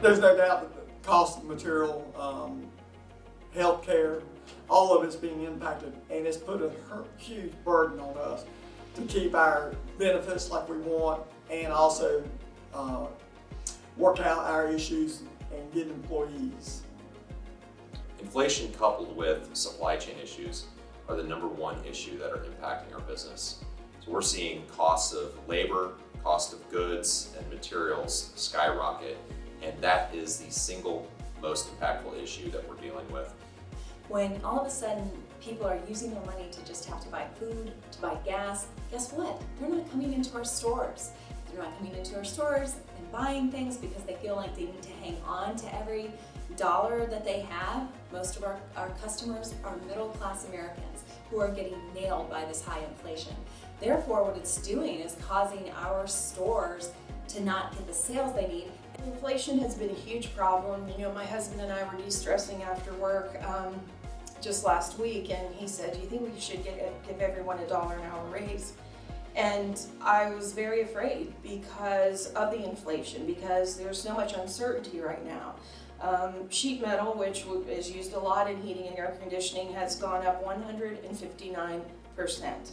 There's no doubt that the cost of material, healthcare, all of it's being impacted, and it's put a huge burden on us to keep our benefits like we want, and also work out our issues and get employees. Inflation coupled with supply chain issues are the number one issue that are impacting our business. So we're seeing costs of labor, cost of goods and materials skyrocket, and that is the single most impactful issue that we're dealing with. When all of a sudden people are using their money to just have to buy food, to buy gas, guess what? They're not coming into our stores. They're not coming into our stores and buying things because they feel like they need to hang on to every dollar that they have. Most of our customers are middle-class Americans who are getting nailed by this high inflation. Therefore, what it's doing is causing our stores to not get the sales they need. Inflation has been a huge problem. You know, my husband and I were de-stressing after work just last week, and he said, "Do you think we should give everyone $1 an hour raise?" And I was very afraid because of the inflation, because there's so much uncertainty right now. Sheet metal, which is used a lot in heating and air conditioning, has gone up 159%.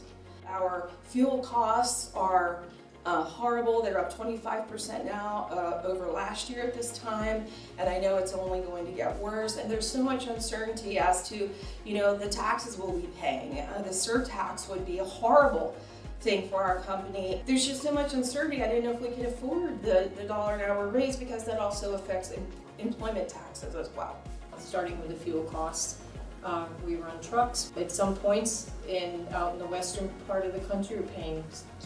Our fuel costs are horrible. They're up 25% now over last year at this time, and I know it's only going to get worse. And there's so much uncertainty as to, you know, the taxes we'll be paying. The surtax would be a horrible thing for our company. There's just so much uncertainty. I didn't know if we could afford the $1 an hour raise, because that also affects employment taxes as well. Starting with the fuel costs. We run trucks. At some points out in the western part of the country, we're paying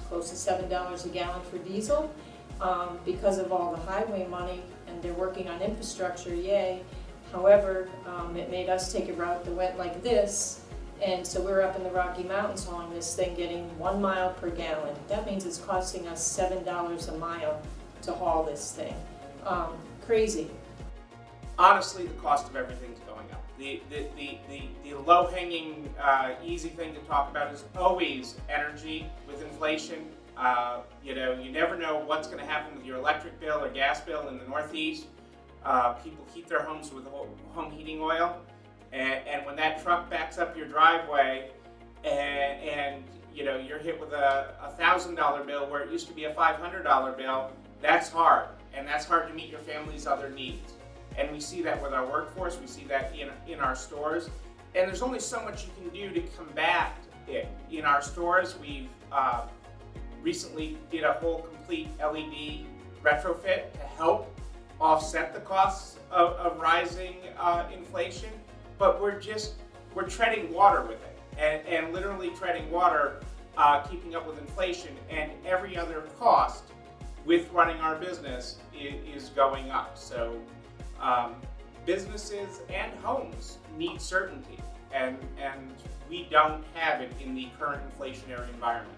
close to $7 a gallon for diesel because of all the highway money, and they're working on infrastructure, yay. However, it made us take a route that went like this, and so we're up in the Rocky Mountains hauling this thing, getting 1 mile per gallon. That means it's costing us $7 a mile to haul this thing. Crazy. Honestly, the cost of everything's going up. The low-hanging, easy thing to talk about is always energy with inflation. You know, you never know what's going to happen with your electric bill or gas bill in the Northeast. People heat their homes with home heating oil, and when that truck backs up your driveway, and you know you're hit with a $1,000 bill where it used to be a $500 bill, that's hard, and that's hard to meet your family's other needs. And we see that with our workforce, we see that in our stores. And there's only so much you can do to combat it. In our stores, we've recently did a whole complete LED retrofit to help offset the costs of rising inflation. But we're treading water with it, and literally treading water, keeping up with inflation, and every other cost with running our business is going up. So businesses and homes need certainty, and we don't have it in the current inflationary environment.